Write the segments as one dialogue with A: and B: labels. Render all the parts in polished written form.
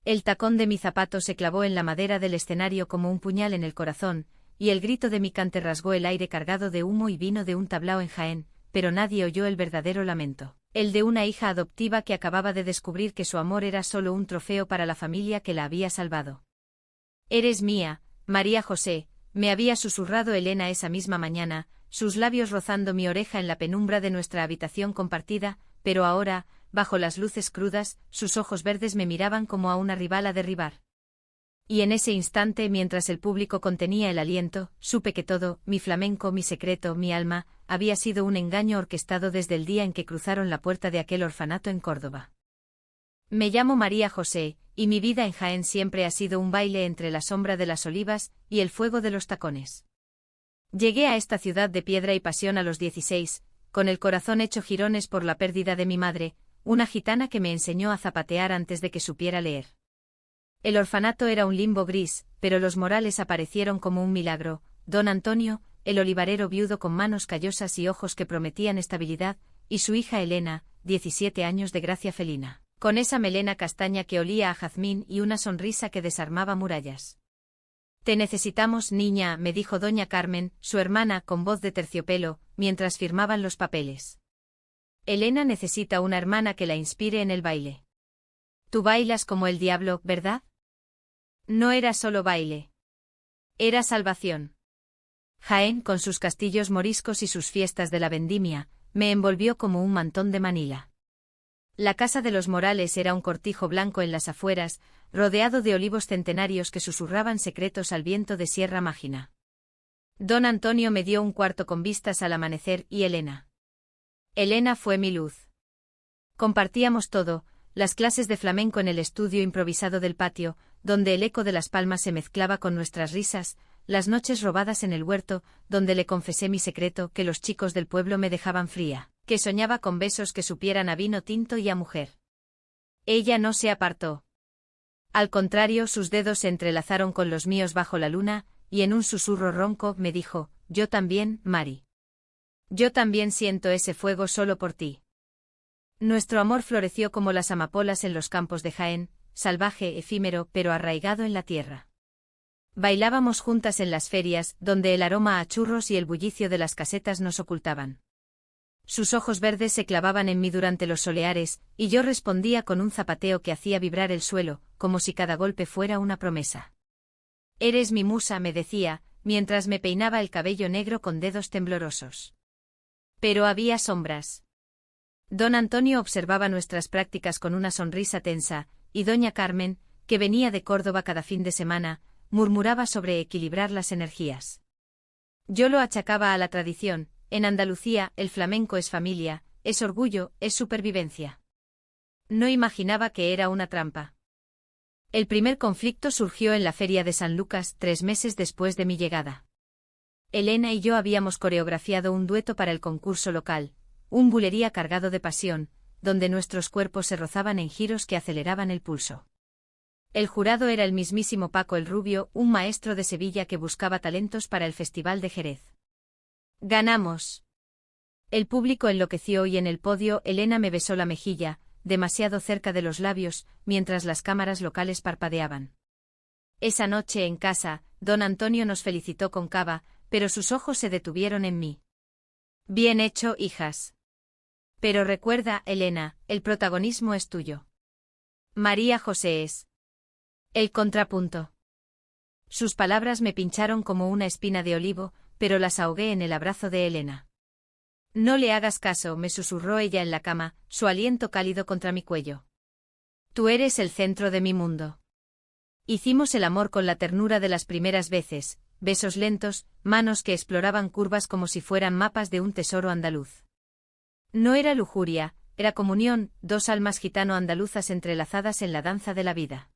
A: El tacón de mi zapato se clavó en la madera del escenario como un puñal en el corazón, y el grito de mi cante rasgó el aire cargado de humo y vino de un tablao en Jaén, pero nadie oyó el verdadero lamento, el de una hija adoptiva que acababa de descubrir que su amor era solo un trofeo para la familia que la había salvado. «Eres mía, María José», me había susurrado Elena esa misma mañana, sus labios rozando mi oreja en la penumbra de nuestra habitación compartida, pero ahora, bajo las luces crudas, sus ojos verdes me miraban como a una rival a derribar. Y en ese instante, mientras el público contenía el aliento, supe que todo, mi flamenco, mi secreto, mi alma, había sido un engaño orquestado desde el día en que cruzaron la puerta de aquel orfanato en Córdoba. Me llamo María José, y mi vida en Jaén siempre ha sido un baile entre la sombra de las olivas y el fuego de los tacones. Llegué a esta ciudad de piedra y pasión a los 16, con el corazón hecho jirones por la pérdida de mi madre, una gitana que me enseñó a zapatear antes de que supiera leer. El orfanato era un limbo gris, pero los Morales aparecieron como un milagro. Don Antonio, el olivarero viudo con manos callosas y ojos que prometían estabilidad, y su hija Elena, 17 años de gracia felina, con esa melena castaña que olía a jazmín y una sonrisa que desarmaba murallas. «Te necesitamos, niña», me dijo doña Carmen, su hermana, con voz de terciopelo, mientras firmaban los papeles. «Elena necesita una hermana que la inspire en el baile. Tú bailas como el diablo, ¿verdad?» No era solo baile. Era salvación. Jaén, con sus castillos moriscos y sus fiestas de la vendimia, me envolvió como un mantón de Manila. La casa de los Morales era un cortijo blanco en las afueras, rodeado de olivos centenarios que susurraban secretos al viento de Sierra Mágina. Don Antonio me dio un cuarto con vistas al amanecer y Elena. Elena fue mi luz. Compartíamos todo, las clases de flamenco en el estudio improvisado del patio, donde el eco de las palmas se mezclaba con nuestras risas, las noches robadas en el huerto, donde le confesé mi secreto, que los chicos del pueblo me dejaban fría, que soñaba con besos que supieran a vino tinto y a mujer. Ella no se apartó. Al contrario, sus dedos se entrelazaron con los míos bajo la luna, y en un susurro ronco me dijo: «Yo también, Mari. Yo también siento ese fuego solo por ti». Nuestro amor floreció como las amapolas en los campos de Jaén, salvaje, efímero, pero arraigado en la tierra. Bailábamos juntas en las ferias, donde el aroma a churros y el bullicio de las casetas nos ocultaban. Sus ojos verdes se clavaban en mí durante los soleares, y yo respondía con un zapateo que hacía vibrar el suelo, como si cada golpe fuera una promesa. «Eres mi musa», me decía, mientras me peinaba el cabello negro con dedos temblorosos. Pero había sombras. Don Antonio observaba nuestras prácticas con una sonrisa tensa, y doña Carmen, que venía de Córdoba cada fin de semana, murmuraba sobre equilibrar las energías. Yo lo achacaba a la tradición. En Andalucía, el flamenco es familia, es orgullo, es supervivencia. No imaginaba que era una trampa. El primer conflicto surgió en la feria de San Lucas, 3 meses después de mi llegada. Elena y yo habíamos coreografiado un dueto para el concurso local, un bulería cargado de pasión, donde nuestros cuerpos se rozaban en giros que aceleraban el pulso. El jurado era el mismísimo Paco el Rubio, un maestro de Sevilla que buscaba talentos para el Festival de Jerez. Ganamos. El público enloqueció y en el podio Elena me besó la mejilla, demasiado cerca de los labios, mientras las cámaras locales parpadeaban. Esa noche en casa, don Antonio nos felicitó con cava, pero sus ojos se detuvieron en mí. «Bien hecho, hijas. Pero recuerda, Elena, el protagonismo es tuyo. María José es el contrapunto». Sus palabras me pincharon como una espina de olivo, pero las ahogué en el abrazo de Elena. «No le hagas caso», me susurró ella en la cama, su aliento cálido contra mi cuello. «Tú eres el centro de mi mundo». Hicimos el amor con la ternura de las primeras veces, besos lentos, manos que exploraban curvas como si fueran mapas de un tesoro andaluz. No era lujuria, era comunión, 2 almas gitano-andaluzas entrelazadas en la danza de la vida.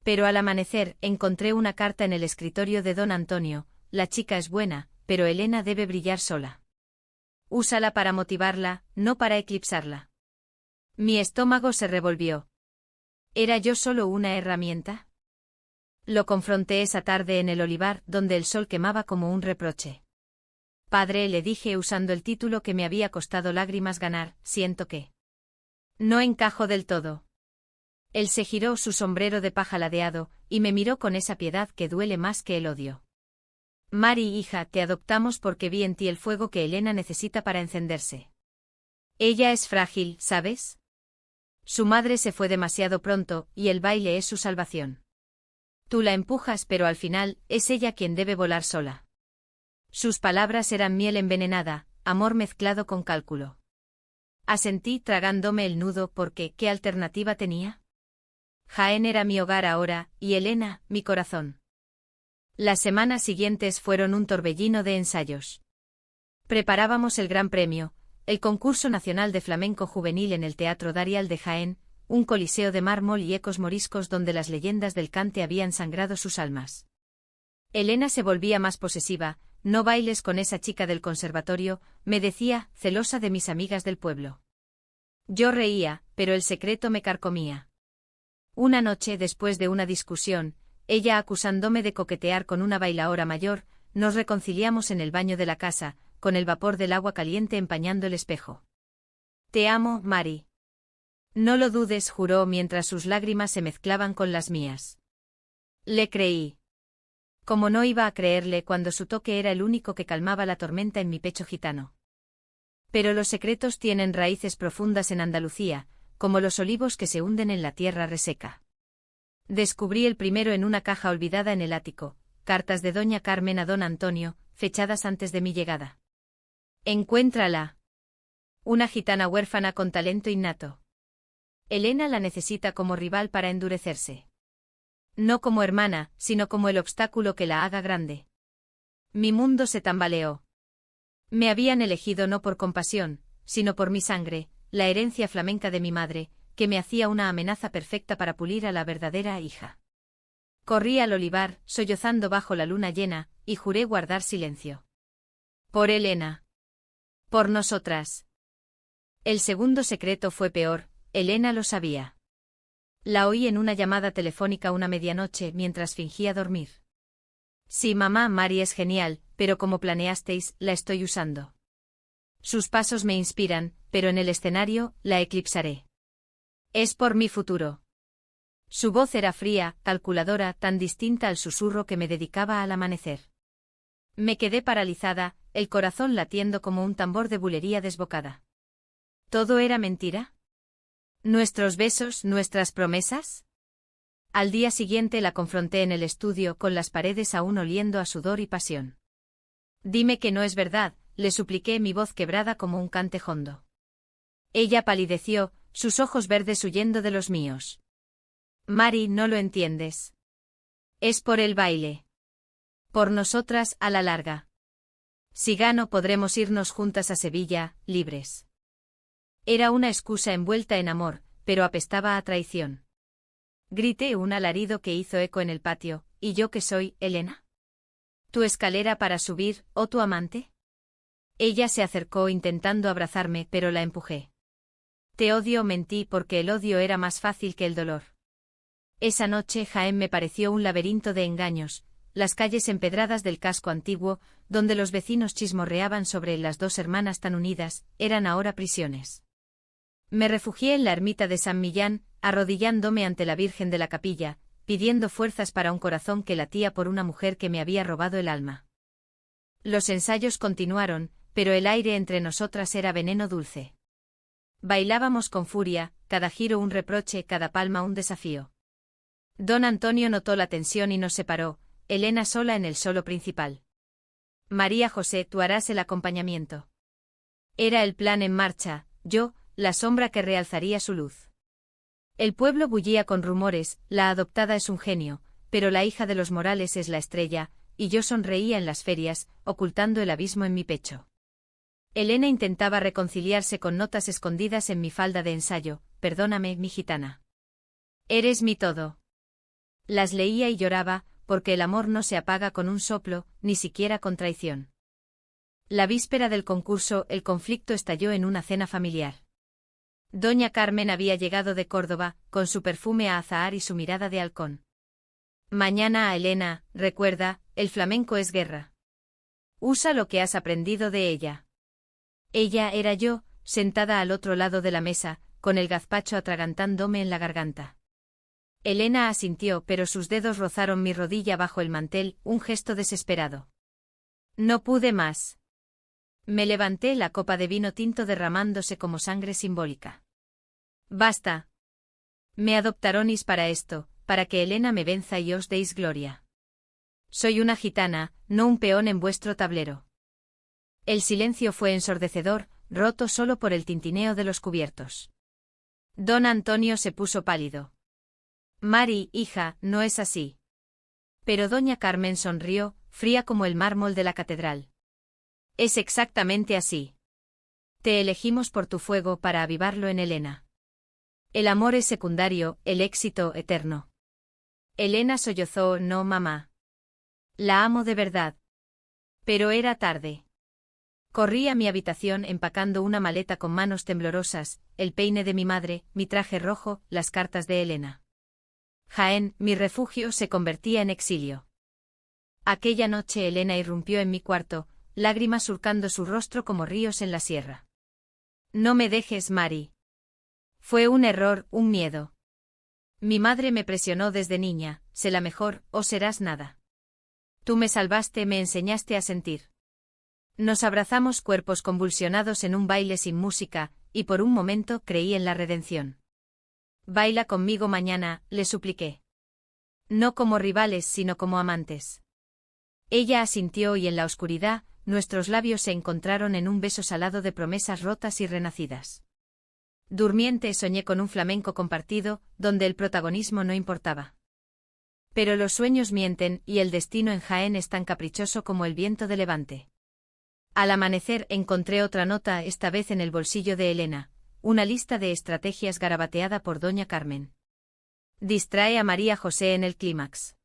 A: Pero al amanecer, encontré una carta en el escritorio de don Antonio: «La chica es buena, pero Elena debe brillar sola. Úsala para motivarla, no para eclipsarla». Mi estómago se revolvió. ¿Era yo solo una herramienta? Lo confronté esa tarde en el olivar, donde el sol quemaba como un reproche. «Padre», le dije usando el título que me había costado lágrimas ganar, «siento que no encajo del todo». Él se giró su sombrero de paja ladeado, y me miró con esa piedad que duele más que el odio. Mary, hija, te adoptamos porque vi en ti el fuego que Elena necesita para encenderse. Ella es frágil, ¿sabes? Su madre se fue demasiado pronto, y el baile es su salvación. Tú la empujas, pero al final, es ella quien debe volar sola. Sus palabras eran miel envenenada, amor mezclado con cálculo. Asentí tragándome el nudo porque, ¿qué alternativa tenía? Jaén era mi hogar ahora, y Elena, mi corazón. Las semanas siguientes fueron un torbellino de ensayos. Preparábamos el Gran Premio, el concurso nacional de flamenco juvenil en el Teatro Darial de Jaén, un coliseo de mármol y ecos moriscos donde las leyendas del cante habían sangrado sus almas. Elena se volvía más posesiva. No bailes con esa chica del conservatorio, me decía, celosa de mis amigas del pueblo. Yo reía, pero el secreto me carcomía. Una noche, después de una discusión, ella acusándome de coquetear con una bailaora mayor, nos reconciliamos en el baño de la casa, con el vapor del agua caliente empañando el espejo. Te amo, Mary. No lo dudes, juró mientras sus lágrimas se mezclaban con las mías. Le creí. Como no iba a creerle cuando su toque era el único que calmaba la tormenta en mi pecho gitano. Pero los secretos tienen raíces profundas en Andalucía, como los olivos que se hunden en la tierra reseca. Descubrí el primero en una caja olvidada en el ático, cartas de doña Carmen a don Antonio, fechadas antes de mi llegada. Encuéntrala. Una gitana huérfana con talento innato. Elena la necesita como rival para endurecerse. No como hermana, sino como el obstáculo que la haga grande. Mi mundo se tambaleó. Me habían elegido no por compasión, sino por mi sangre, la herencia flamenca de mi madre, que me hacía una amenaza perfecta para pulir a la verdadera hija. Corrí al olivar, sollozando bajo la luna llena, y juré guardar silencio. Por Elena. Por nosotras. El segundo secreto fue peor, Elena lo sabía. La oí en una llamada telefónica una medianoche mientras fingía dormir. Sí, mamá, Mary es genial, pero como planeasteis, la estoy usando. Sus pasos me inspiran, pero en el escenario, la eclipsaré. Es por mi futuro. Su voz era fría, calculadora, tan distinta al susurro que me dedicaba al amanecer. Me quedé paralizada, el corazón latiendo como un tambor de bulería desbocada. ¿Todo era mentira? ¿Nuestros besos, nuestras promesas? Al día siguiente la confronté en el estudio con las paredes aún oliendo a sudor y pasión. Dime que no es verdad, le supliqué, mi voz quebrada como un cante hondo. Ella palideció, sus ojos verdes huyendo de los míos. Mary, no lo entiendes. Es por el baile. Por nosotras a la larga. Si gano podremos irnos juntas a Sevilla, libres. Era una excusa envuelta en amor, pero apestaba a traición. Grité un alarido que hizo eco en el patio, ¿y yo qué soy, Elena? ¿Tu escalera para subir, o tu amante? Ella se acercó intentando abrazarme, pero la empujé. Te odio, mentí porque el odio era más fácil que el dolor. Esa noche Jaén me pareció un laberinto de engaños, las calles empedradas del casco antiguo, donde los vecinos chismorreaban sobre las dos hermanas tan unidas, eran ahora prisiones. Me refugié en la ermita de San Millán, arrodillándome ante la Virgen de la Capilla, pidiendo fuerzas para un corazón que latía por una mujer que me había robado el alma. Los ensayos continuaron, pero el aire entre nosotras era veneno dulce. Bailábamos con furia, cada giro un reproche, cada palma un desafío. Don Antonio notó la tensión y nos separó, Elena sola en el solo principal. María José, tú harás el acompañamiento. Era el plan en marcha, yo, la sombra que realzaría su luz. El pueblo bullía con rumores, la adoptada es un genio, pero la hija de los Morales es la estrella, y yo sonreía en las ferias, ocultando el abismo en mi pecho. Elena intentaba reconciliarse con notas escondidas en mi falda de ensayo, perdóname, mi gitana. Eres mi todo. Las leía y lloraba, porque el amor no se apaga con un soplo, ni siquiera con traición. La víspera del concurso, el conflicto estalló en una cena familiar. Doña Carmen había llegado de Córdoba, con su perfume a azahar y su mirada de halcón. Mañana a Elena, recuerda, el flamenco es guerra. Usa lo que has aprendido de ella. Ella era yo, sentada al otro lado de la mesa, con el gazpacho atragantándome en la garganta. Elena asintió, pero sus dedos rozaron mi rodilla bajo el mantel, un gesto desesperado. No pude más. Me levanté, la copa de vino tinto derramándose como sangre simbólica. Basta. Me adoptaronis para esto, para que Elena me venza y os deis gloria. Soy una gitana, no un peón en vuestro tablero. El silencio fue ensordecedor, roto solo por el tintineo de los cubiertos. Don Antonio se puso pálido. Mari, hija, no es así. Pero doña Carmen sonrió, fría como el mármol de la catedral. Es exactamente así. Te elegimos por tu fuego para avivarlo en Elena. El amor es secundario, el éxito eterno. Elena sollozó, no, mamá. La amo de verdad. Pero era tarde. Corrí a mi habitación empacando una maleta con manos temblorosas, el peine de mi madre, mi traje rojo, las cartas de Elena. Jaén, mi refugio, se convertía en exilio. Aquella noche Elena irrumpió en mi cuarto, lágrimas surcando su rostro como ríos en la sierra. No me dejes, Mari. Fue un error, un miedo. Mi madre me presionó desde niña, sé la mejor, o serás nada. Tú me salvaste, me enseñaste a sentir. Nos abrazamos cuerpos convulsionados en un baile sin música, y por un momento creí en la redención. Baila conmigo mañana, le supliqué. No como rivales, sino como amantes. Ella asintió y en la oscuridad, nuestros labios se encontraron en un beso salado de promesas rotas y renacidas. Durmiente soñé con un flamenco compartido, donde el protagonismo no importaba. Pero los sueños mienten y el destino en Jaén es tan caprichoso como el viento de levante. Al amanecer encontré otra nota, esta vez en el bolsillo de Elena, una lista de estrategias garabateada por doña Carmen. Distrae a María José en el clímax.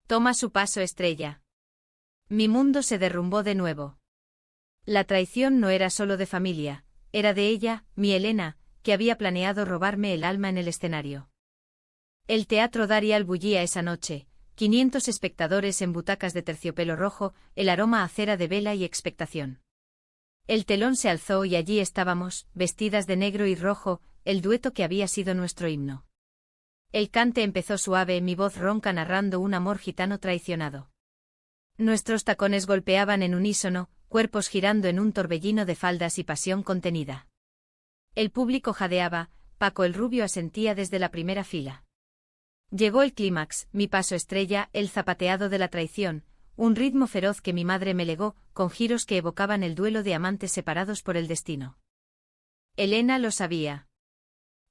A: Toma su paso, estrella. Mi mundo se derrumbó de nuevo. La traición no era solo de familia, era de ella, mi Elena, que había planeado robarme el alma en el escenario. El teatro Darial bullía esa noche, 500 espectadores en butacas de terciopelo rojo, el aroma a cera de vela y expectación. El telón se alzó y allí estábamos, vestidas de negro y rojo, el dueto que había sido nuestro himno. El cante empezó suave, mi voz ronca narrando un amor gitano traicionado. Nuestros tacones golpeaban en unísono, cuerpos girando en un torbellino de faldas y pasión contenida. El público jadeaba, Paco el Rubio asentía desde la primera fila. Llegó el clímax, mi paso estrella, el zapateado de la traición, un ritmo feroz que mi madre me legó, con giros que evocaban el duelo de amantes separados por el destino. Elena lo sabía.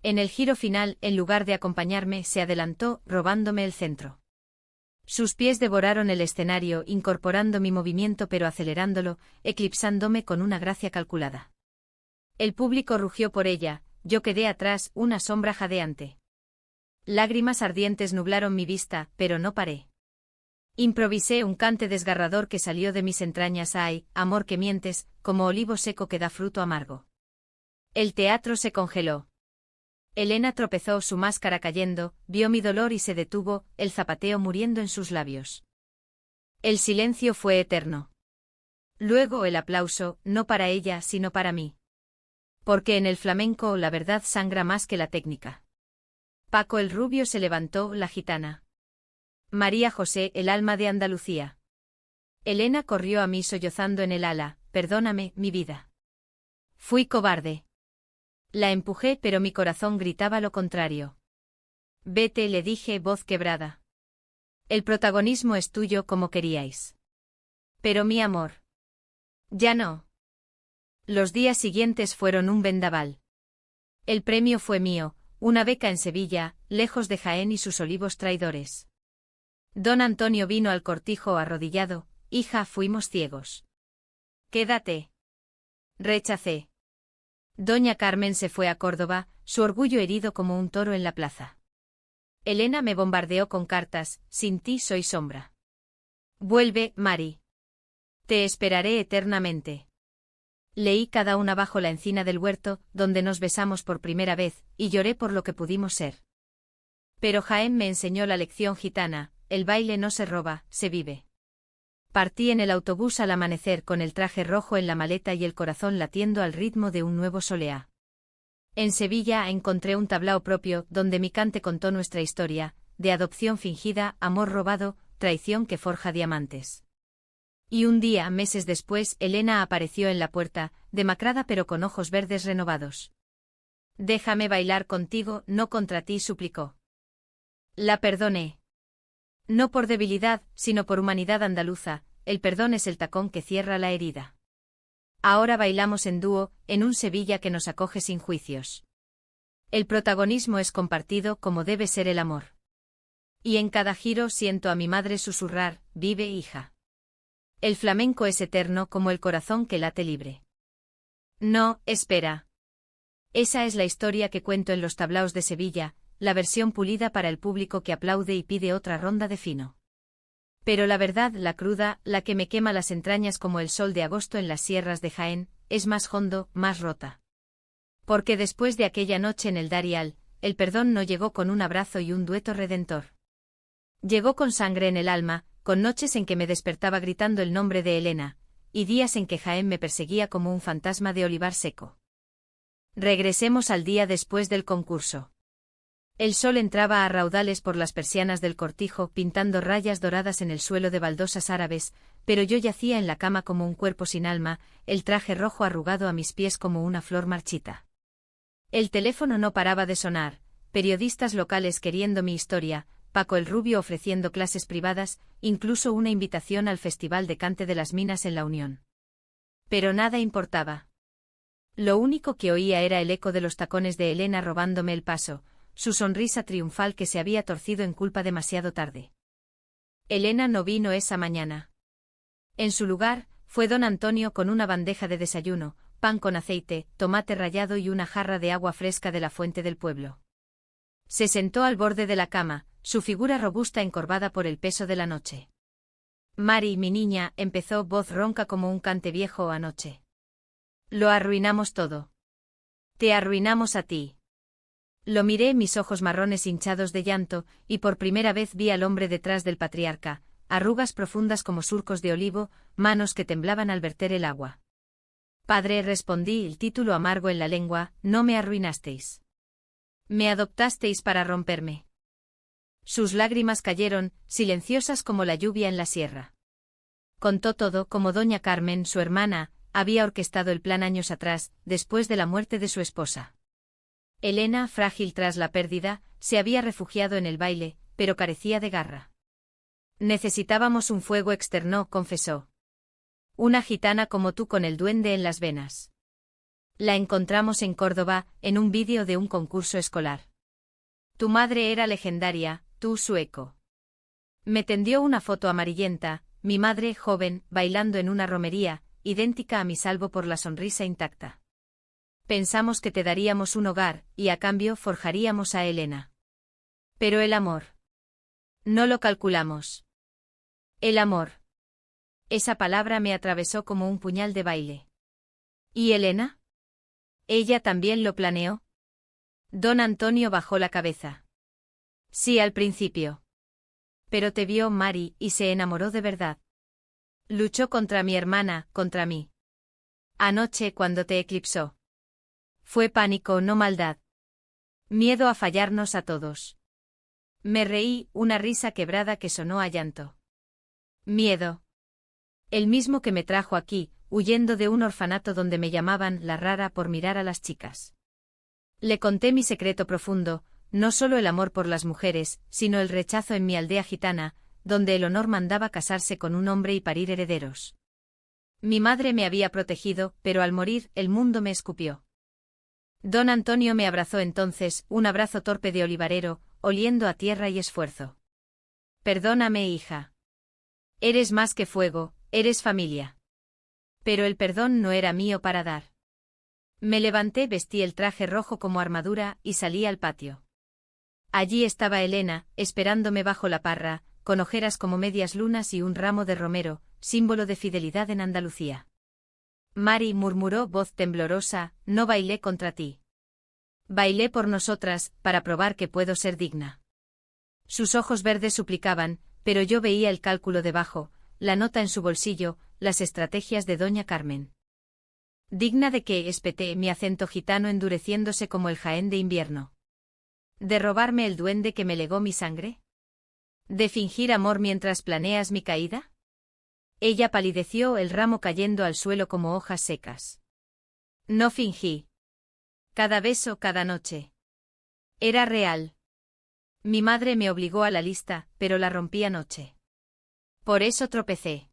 A: En el giro final, en lugar de acompañarme, se adelantó, robándome el centro. Sus pies devoraron el escenario, incorporando mi movimiento pero acelerándolo, eclipsándome con una gracia calculada. El público rugió por ella, yo quedé atrás, una sombra jadeante. Lágrimas ardientes nublaron mi vista, pero no paré. Improvisé un cante desgarrador que salió de mis entrañas, ay, amor que mientes, como olivo seco que da fruto amargo. El teatro se congeló. Elena tropezó, su máscara cayendo, vio mi dolor y se detuvo, el zapateo muriendo en sus labios. El silencio fue eterno. Luego el aplauso, no para ella, sino para mí. Porque en el flamenco la verdad sangra más que la técnica. Paco el Rubio se levantó, la gitana. María José, el alma de Andalucía. Elena corrió a mí sollozando en el ala, perdóname, mi vida. Fui cobarde. La empujé, pero mi corazón gritaba lo contrario. Vete, le dije, voz quebrada. El protagonismo es tuyo como queríais. Pero mi amor. Ya no. Los días siguientes fueron un vendaval. El premio fue mío, una beca en Sevilla, lejos de Jaén y sus olivos traidores. Don Antonio vino al cortijo arrodillado, hija, fuimos ciegos. Quédate. Rechacé. Doña Carmen se fue a Córdoba, su orgullo herido como un toro en la plaza. Elena me bombardeó con cartas, sin ti soy sombra. Vuelve, Mari. Te esperaré eternamente. Leí cada una bajo la encina del huerto, donde nos besamos por primera vez, y lloré por lo que pudimos ser. Pero Jaén me enseñó la lección gitana, el baile no se roba, se vive. Partí en el autobús al amanecer con el traje rojo en la maleta y el corazón latiendo al ritmo de un nuevo soleá. En Sevilla encontré un tablao propio donde mi cante contó nuestra historia, de adopción fingida, amor robado, traición que forja diamantes. Y un día, meses después, Elena apareció en la puerta, demacrada pero con ojos verdes renovados. «Déjame bailar contigo, no contra ti», suplicó. La perdoné. No por debilidad, sino por humanidad andaluza, el perdón es el tacón que cierra la herida. Ahora bailamos en dúo, en un Sevilla que nos acoge sin juicios. El protagonismo es compartido como debe ser el amor. Y en cada giro siento a mi madre susurrar, «Vive, hija». El flamenco es eterno como el corazón que late libre. No, espera. Esa es la historia que cuento en los tablaos de Sevilla, la versión pulida para el público que aplaude y pide otra ronda de fino. Pero la verdad, la cruda, la que me quema las entrañas como el sol de agosto en las sierras de Jaén, es más hondo, más rota. Porque después de aquella noche en el Darial, el perdón no llegó con un abrazo y un dueto redentor. Llegó con sangre en el alma, con noches en que me despertaba gritando el nombre de Elena, y días en que Jaén me perseguía como un fantasma de olivar seco. Regresemos al día después del concurso. El sol entraba a raudales por las persianas del cortijo, pintando rayas doradas en el suelo de baldosas árabes, pero yo yacía en la cama como un cuerpo sin alma, el traje rojo arrugado a mis pies como una flor marchita. El teléfono no paraba de sonar, periodistas locales queriendo mi historia, Paco el Rubio ofreciendo clases privadas, incluso una invitación al Festival de Cante de las Minas en La Unión. Pero nada importaba. Lo único que oía era el eco de los tacones de Elena robándome el paso, su sonrisa triunfal que se había torcido en culpa demasiado tarde. Elena no vino esa mañana. En su lugar, fue don Antonio con una bandeja de desayuno, pan con aceite, tomate rallado y una jarra de agua fresca de la fuente del pueblo. Se sentó al borde de la cama, su figura robusta encorvada por el peso de la noche. «Mari, mi niña», empezó, voz ronca como un cante viejo anoche. «Lo arruinamos todo. Te arruinamos a ti». Lo miré, mis ojos marrones hinchados de llanto, y por primera vez vi al hombre detrás del patriarca, arrugas profundas como surcos de olivo, manos que temblaban al verter el agua. «Padre», respondí, el título amargo en la lengua, «no me arruinasteis. Me adoptasteis para romperme». Sus lágrimas cayeron, silenciosas como la lluvia en la sierra. Contó todo como doña Carmen, su hermana, había orquestado el plan años atrás, después de la muerte de su esposa. Elena, frágil tras la pérdida, se había refugiado en el baile, pero carecía de garra. «Necesitábamos un fuego externo», confesó. «Una gitana como tú con el duende en las venas». La encontramos en Córdoba, en un vídeo de un concurso escolar. «Tu madre era legendaria, tú su eco». Me tendió una foto amarillenta, mi madre, joven, bailando en una romería, idéntica a mi salvo por la sonrisa intacta. «Pensamos que te daríamos un hogar, y a cambio forjaríamos a Elena. Pero el amor. No lo calculamos. El amor». Esa palabra me atravesó como un puñal de baile. ¿Y Elena? ¿Ella también lo planeó? Don Antonio bajó la cabeza. «Sí, al principio. Pero te vio, Mari, y se enamoró de verdad. Luchó contra mi hermana, contra mí. Anoche cuando te eclipsó. Fue pánico, no maldad. Miedo a fallarnos a todos». Me reí, una risa quebrada que sonó a llanto. Miedo. El mismo que me trajo aquí, huyendo de un orfanato donde me llamaban la rara por mirar a las chicas. Le conté mi secreto profundo, no solo el amor por las mujeres, sino el rechazo en mi aldea gitana, donde el honor mandaba casarse con un hombre y parir herederos. Mi madre me había protegido, pero al morir, el mundo me escupió. Don Antonio me abrazó entonces, un abrazo torpe de olivarero, oliendo a tierra y esfuerzo. «Perdóname, hija. Eres más que fuego, eres familia». Pero el perdón no era mío para dar. Me levanté, vestí el traje rojo como armadura, y salí al patio. Allí estaba Elena, esperándome bajo la parra, con ojeras como medias lunas y un ramo de romero, símbolo de fidelidad en Andalucía. «Mari», murmuró voz temblorosa, «no bailé contra ti. Bailé por nosotras, para probar que puedo ser digna». Sus ojos verdes suplicaban, pero yo veía el cálculo debajo, la nota en su bolsillo, las estrategias de doña Carmen. Digna de que, espeté mi acento gitano endureciéndose como el Jaén de invierno. ¿De robarme el duende que me legó mi sangre? ¿De fingir amor mientras planeas mi caída? Ella palideció, el ramo cayendo al suelo como hojas secas. No fingí. Cada beso, cada noche. Era real. Mi madre me obligó a la lista, pero la rompí anoche. Por eso tropecé.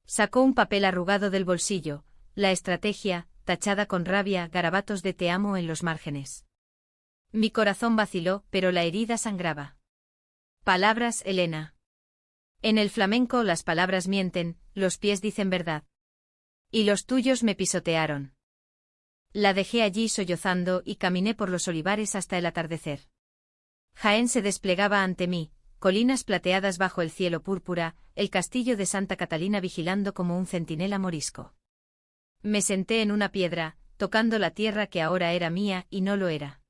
A: Sacó un papel arrugado del bolsillo, la estrategia, tachada con rabia, garabatos de te amo en los márgenes. Mi corazón vaciló, pero la herida sangraba. Palabras, Elena. En el flamenco las palabras mienten, los pies dicen verdad. Y los tuyos me pisotearon. La dejé allí sollozando y caminé por los olivares hasta el atardecer. Jaén se desplegaba ante mí, colinas plateadas bajo el cielo púrpura, el castillo de Santa Catalina vigilando como un centinela morisco. Me senté en una piedra, tocando la tierra que ahora era mía y no lo era.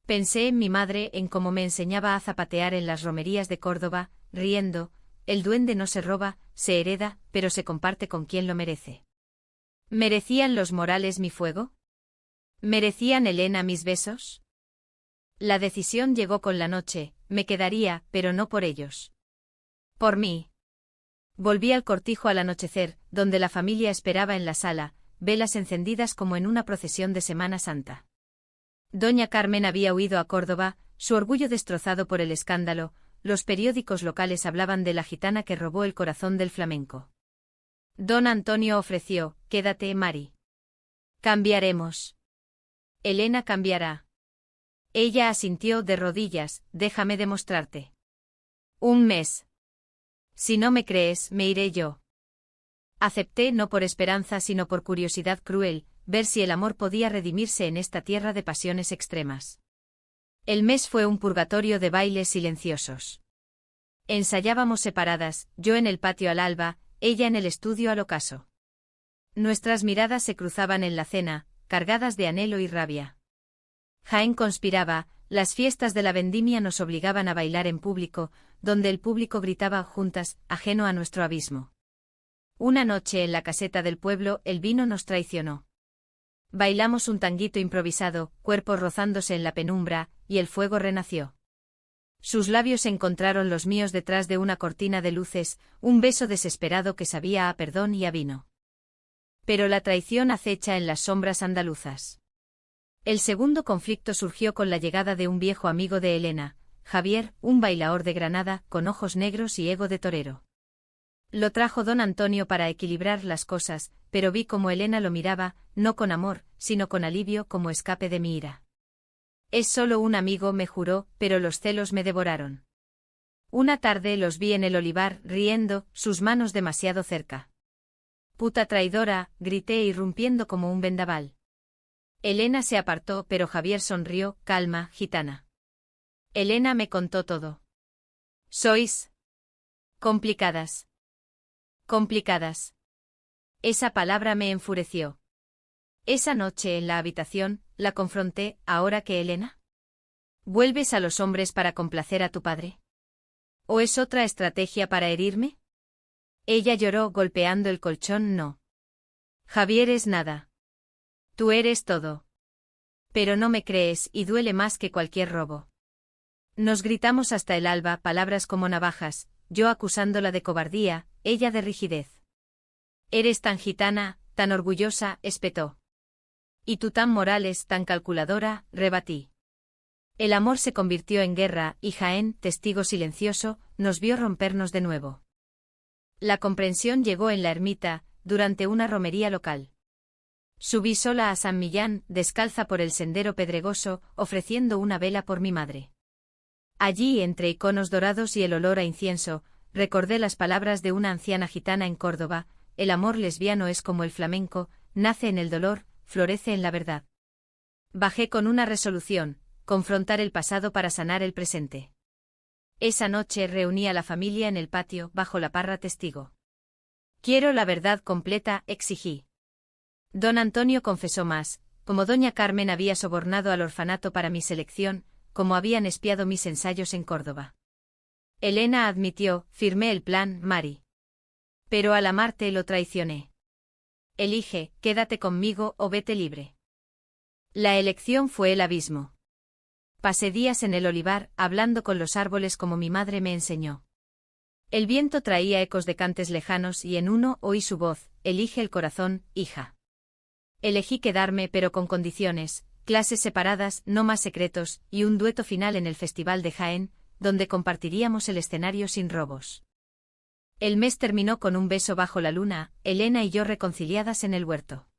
A: Pensé en mi madre, en cómo me enseñaba a zapatear en las romerías de Córdoba, riendo, el duende no se roba, se hereda, pero se comparte con quien lo merece. ¿Merecían los Morales mi fuego? ¿Merecían Elena mis besos? La decisión llegó con la noche, me quedaría, pero no por ellos. Por mí. Volví al cortijo al anochecer, donde la familia esperaba en la sala, velas encendidas como en una procesión de Semana Santa. Doña Carmen había huido a Córdoba, su orgullo destrozado por el escándalo, los periódicos locales hablaban de la gitana que robó el corazón del flamenco. Don Antonio ofreció, quédate, Mari. Cambiaremos. Elena cambiará. Ella asintió de rodillas, déjame demostrarte. Un mes. Si no me crees, me iré yo. Acepté no por esperanza sino por curiosidad cruel, ver si el amor podía redimirse en esta tierra de pasiones extremas. El mes fue un purgatorio de bailes silenciosos. Ensayábamos separadas, yo en el patio al alba, ella en el estudio al ocaso. Nuestras miradas se cruzaban en la cena, cargadas de anhelo y rabia. Jaén conspiraba, las fiestas de la vendimia nos obligaban a bailar en público, donde el público gritaba juntas, ajeno a nuestro abismo. Una noche en la caseta del pueblo el vino nos traicionó. Bailamos un tanguito improvisado, cuerpos rozándose en la penumbra, y el fuego renació. Sus labios encontraron los míos detrás de una cortina de luces, un beso desesperado que sabía a perdón y a vino. Pero la traición acecha en las sombras andaluzas. El segundo conflicto surgió con la llegada de un viejo amigo de Elena, Javier, un bailaor de Granada, con ojos negros y ego de torero. Lo trajo don Antonio para equilibrar las cosas, pero vi cómo Elena lo miraba, no con amor, sino con alivio como escape de mi ira. Es solo un amigo, me juró, pero los celos me devoraron. Una tarde los vi en el olivar, riendo, sus manos demasiado cerca. Puta traidora, grité irrumpiendo como un vendaval. Elena se apartó, pero Javier sonrió, calma, gitana. Elena me contó todo. Sois complicadas. Complicadas. Esa palabra me enfureció. Esa noche en la habitación, la confronté, ¿ahora que Elena? ¿Vuelves a los hombres para complacer a tu padre? ¿O es otra estrategia para herirme? Ella lloró golpeando el colchón, no. Javier es nada. Tú eres todo. Pero no me crees y duele más que cualquier robo. Nos gritamos hasta el alba, palabras como navajas, yo acusándola de cobardía, ella de rigidez. Eres tan gitana, tan orgullosa, espetó. Y tú tan Morales, tan calculadora, rebatí. El amor se convirtió en guerra, y Jaén, testigo silencioso, nos vio rompernos de nuevo. La comprensión llegó en la ermita, durante una romería local. Subí sola a San Millán, descalza por el sendero pedregoso, ofreciendo una vela por mi madre. Allí, entre iconos dorados y el olor a incienso, recordé las palabras de una anciana gitana en Córdoba: el amor lesbiano es como el flamenco, nace en el dolor, florece en la verdad. Bajé con una resolución: confrontar el pasado para sanar el presente. Esa noche reuní a la familia en el patio, bajo la parra testigo. Quiero la verdad completa, exigí. Don Antonio confesó más, como doña Carmen había sobornado al orfanato para mi selección, como habían espiado mis ensayos en Córdoba. Elena admitió, firmé el plan, Mari. Pero al amarte lo traicioné. Elige, quédate conmigo o vete libre. La elección fue el abismo. Pasé días en el olivar, hablando con los árboles como mi madre me enseñó. El viento traía ecos de cantes lejanos y en uno oí su voz: elige el corazón, hija. Elegí quedarme, pero con condiciones: clases separadas, no más secretos, y un dueto final en el Festival de Jaén, donde compartiríamos el escenario sin robos. El mes terminó con un beso bajo la luna, Elena y yo reconciliadas en el huerto.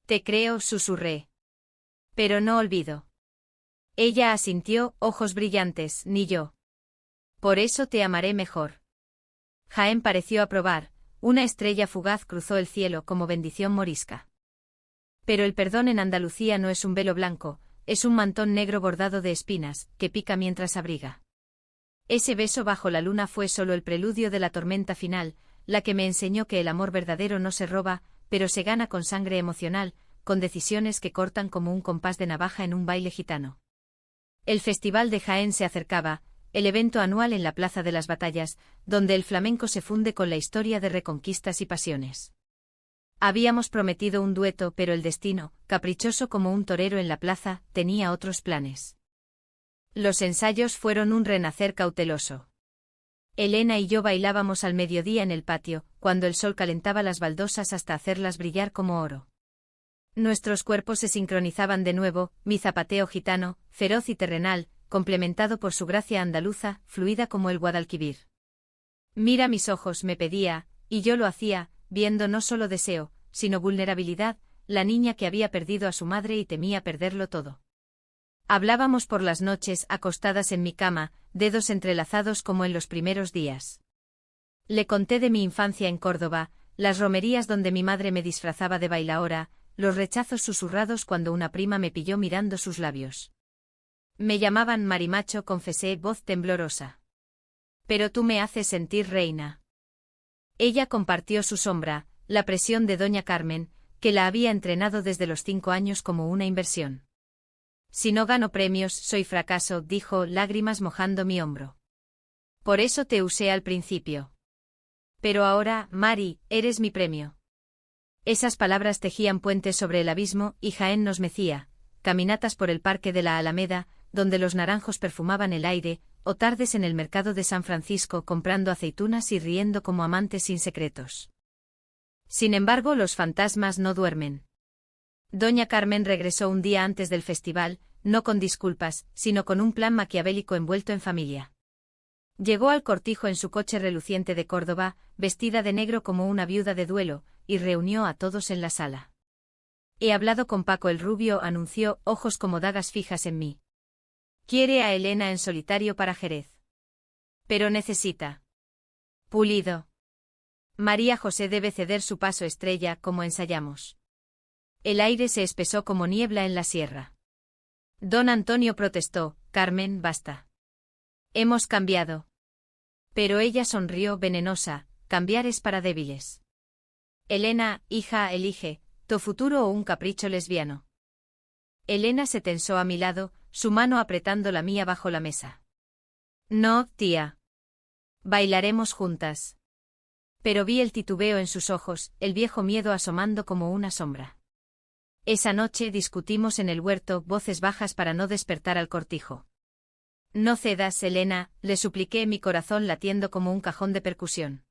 A: Te creo, susurré. Pero no olvido. Ella asintió, ojos brillantes, ni yo. Por eso te amaré mejor. Jaén pareció aprobar, una estrella fugaz cruzó el cielo como bendición morisca. Pero el perdón en Andalucía no es un velo blanco, es un mantón negro bordado de espinas, que pica mientras abriga. Ese beso bajo la luna fue solo el preludio de la tormenta final, la que me enseñó que el amor verdadero no se roba, pero se gana con sangre emocional, con decisiones que cortan como un compás de navaja en un baile gitano. El Festival de Jaén se acercaba, el evento anual en la Plaza de las Batallas, donde el flamenco se funde con la historia de reconquistas y pasiones. Habíamos prometido un dueto, pero el destino, caprichoso como un torero en la plaza, tenía otros planes. Los ensayos fueron un renacer cauteloso. Elena y yo bailábamos al mediodía en el patio, cuando el sol calentaba las baldosas hasta hacerlas brillar como oro. Nuestros cuerpos se sincronizaban de nuevo, mi zapateo gitano, feroz y terrenal, complementado por su gracia andaluza, fluida como el Guadalquivir. Mira mis ojos, me pedía, y yo lo hacía, viendo no solo deseo, sino vulnerabilidad, la niña que había perdido a su madre y temía perderlo todo. Hablábamos por las noches, acostadas en mi cama, dedos entrelazados como en los primeros días. Le conté de mi infancia en Córdoba, las romerías donde mi madre me disfrazaba de bailaora, los rechazos susurrados cuando una prima me pilló mirando sus labios. Me llamaban marimacho, confesé, voz temblorosa. Pero tú me haces sentir reina. Ella compartió su sombra, la presión de doña Carmen, que la había entrenado desde los 5 años como una inversión. Si no gano premios, soy fracaso, dijo, lágrimas mojando mi hombro. Por eso te usé al principio. Pero ahora, Mari, eres mi premio. Esas palabras tejían puentes sobre el abismo y Jaén nos mecía, caminatas por el parque de la Alameda, donde los naranjos perfumaban el aire, o tardes en el mercado de San Francisco comprando aceitunas y riendo como amantes sin secretos. Sin embargo, los fantasmas no duermen. Doña Carmen regresó un día antes del festival, no con disculpas, sino con un plan maquiavélico envuelto en familia. Llegó al cortijo en su coche reluciente de Córdoba, vestida de negro como una viuda de duelo, y reunió a todos en la sala. He hablado con Paco el Rubio, anunció, ojos como dagas fijas en mí. Quiere a Elena en solitario para Jerez. Pero necesita. Pulido. María José debe ceder su paso estrella, como ensayamos. El aire se espesó como niebla en la sierra. Don Antonio protestó, Carmen, basta. Hemos cambiado. Pero ella sonrió venenosa, cambiar es para débiles. Elena, hija, elige, tu futuro o un capricho lesbiano. Elena se tensó a mi lado, su mano apretando la mía bajo la mesa. No, tía. Bailaremos juntas. Pero vi el titubeo en sus ojos, el viejo miedo asomando como una sombra. Esa noche discutimos en el huerto, voces bajas para no despertar al cortijo. No cedas, Elena, le supliqué, mi corazón latiendo como un cajón de percusión.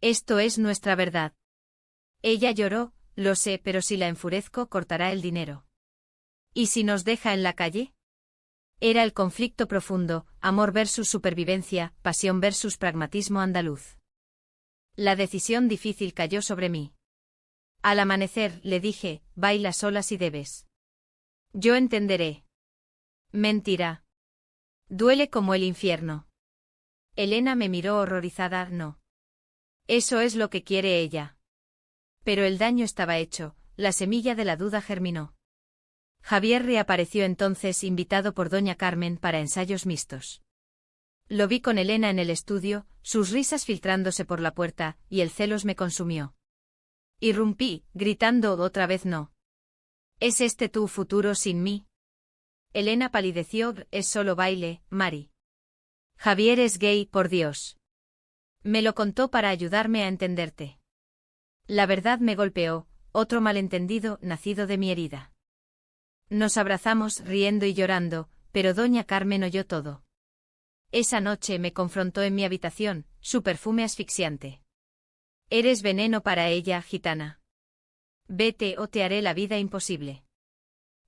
A: Esto es nuestra verdad. Ella lloró, lo sé, pero si la enfurezco cortará el dinero. ¿Y si nos deja en la calle? Era el conflicto profundo, amor versus supervivencia, pasión versus pragmatismo andaluz. La decisión difícil cayó sobre mí. Al amanecer, le dije, baila sola si debes. Yo entenderé. Mentira. Duele como el infierno. Elena me miró horrorizada, no. Eso es lo que quiere ella. Pero el daño estaba hecho, la semilla de la duda germinó. Javier reapareció entonces, invitado por doña Carmen para ensayos mixtos. Lo vi con Elena en el estudio, sus risas filtrándose por la puerta, y el celos me consumió. Irrumpí, gritando otra vez no. ¿Es este tu futuro sin mí? Elena palideció, es solo baile, Mari. Javier es gay, por Dios. Me lo contó para ayudarme a entenderte. La verdad me golpeó, otro malentendido nacido de mi herida. Nos abrazamos riendo y llorando, pero doña Carmen oyó todo. Esa noche me confrontó en mi habitación, su perfume asfixiante. Eres veneno para ella, gitana. Vete o te haré la vida imposible.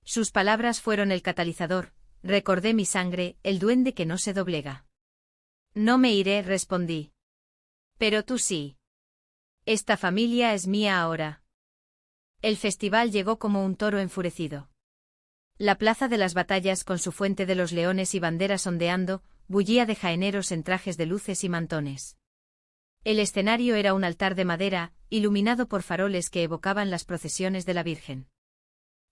A: Sus palabras fueron el catalizador. Recordé mi sangre, el duende que no se doblega. No me iré, respondí. Pero tú sí. Esta familia es mía ahora. El festival llegó como un toro enfurecido. La plaza de las batallas con su fuente de los leones y banderas ondeando, bullía de jaeneros en trajes de luces y mantones. El escenario era un altar de madera, iluminado por faroles que evocaban las procesiones de la Virgen.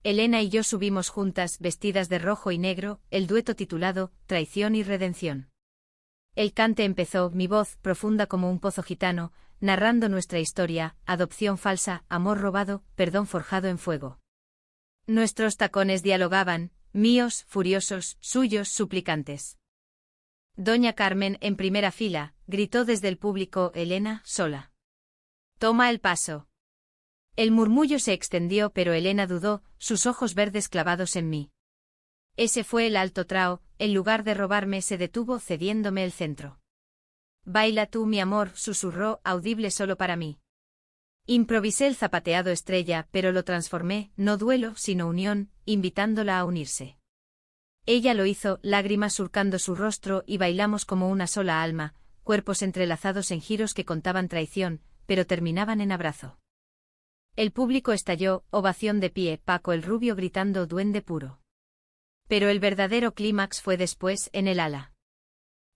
A: Elena y yo subimos juntas, vestidas de rojo y negro, el dueto titulado Traición y Redención. El cante empezó, mi voz, profunda como un pozo gitano, narrando nuestra historia, adopción falsa, amor robado, perdón forjado en fuego. Nuestros tacones dialogaban, míos, furiosos, suyos, suplicantes. Doña Carmen, en primera fila, gritó desde el público, Elena, sola. Toma el paso. El murmullo se extendió, pero Elena dudó, sus ojos verdes clavados en mí. Ese fue el alto trao, en lugar de robarme se detuvo cediéndome el centro. Baila tú, mi amor, susurró, audible solo para mí. Improvisé el zapateado estrella, pero lo transformé, no duelo, sino unión, invitándola a unirse. Ella lo hizo, lágrimas surcando su rostro y bailamos como una sola alma, cuerpos entrelazados en giros que contaban traición, pero terminaban en abrazo. El público estalló, ovación de pie, Paco el Rubio gritando duende puro. Pero el verdadero clímax fue después, en el ala.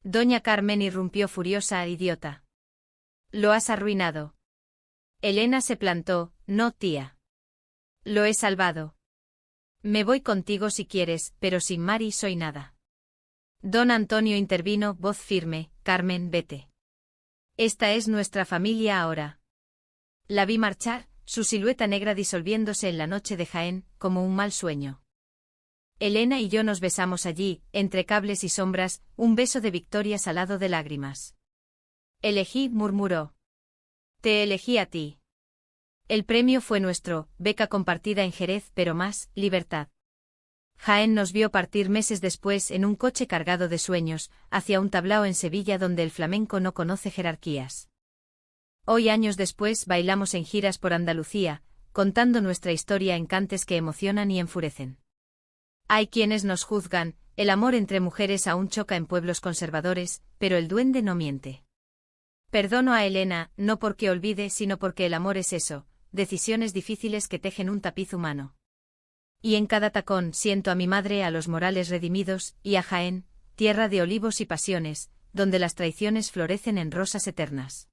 A: Doña Carmen irrumpió furiosa, idiota. Lo has arruinado. Elena se plantó, no, tía. Lo he salvado. Me voy contigo si quieres, pero sin Mari soy nada. Don Antonio intervino, voz firme, Carmen, vete. Esta es nuestra familia ahora. La vi marchar, su silueta negra disolviéndose en la noche de Jaén, como un mal sueño. Elena y yo nos besamos allí, entre cables y sombras, un beso de victoria salado de lágrimas. Elegí, murmuró. Te elegí a ti. El premio fue nuestro, beca compartida en Jerez, pero más, libertad. Jaén nos vio partir meses después en un coche cargado de sueños, hacia un tablao en Sevilla donde el flamenco no conoce jerarquías. Hoy, años después, bailamos en giras por Andalucía, contando nuestra historia en cantes que emocionan y enfurecen. Hay quienes nos juzgan, el amor entre mujeres aún choca en pueblos conservadores, pero el duende no miente. Perdono a Elena, no porque olvide, sino porque el amor es eso, decisiones difíciles que tejen un tapiz humano. Y en cada tacón siento a mi madre, a los Morales redimidos, y a Jaén, tierra de olivos y pasiones, donde las traiciones florecen en rosas eternas.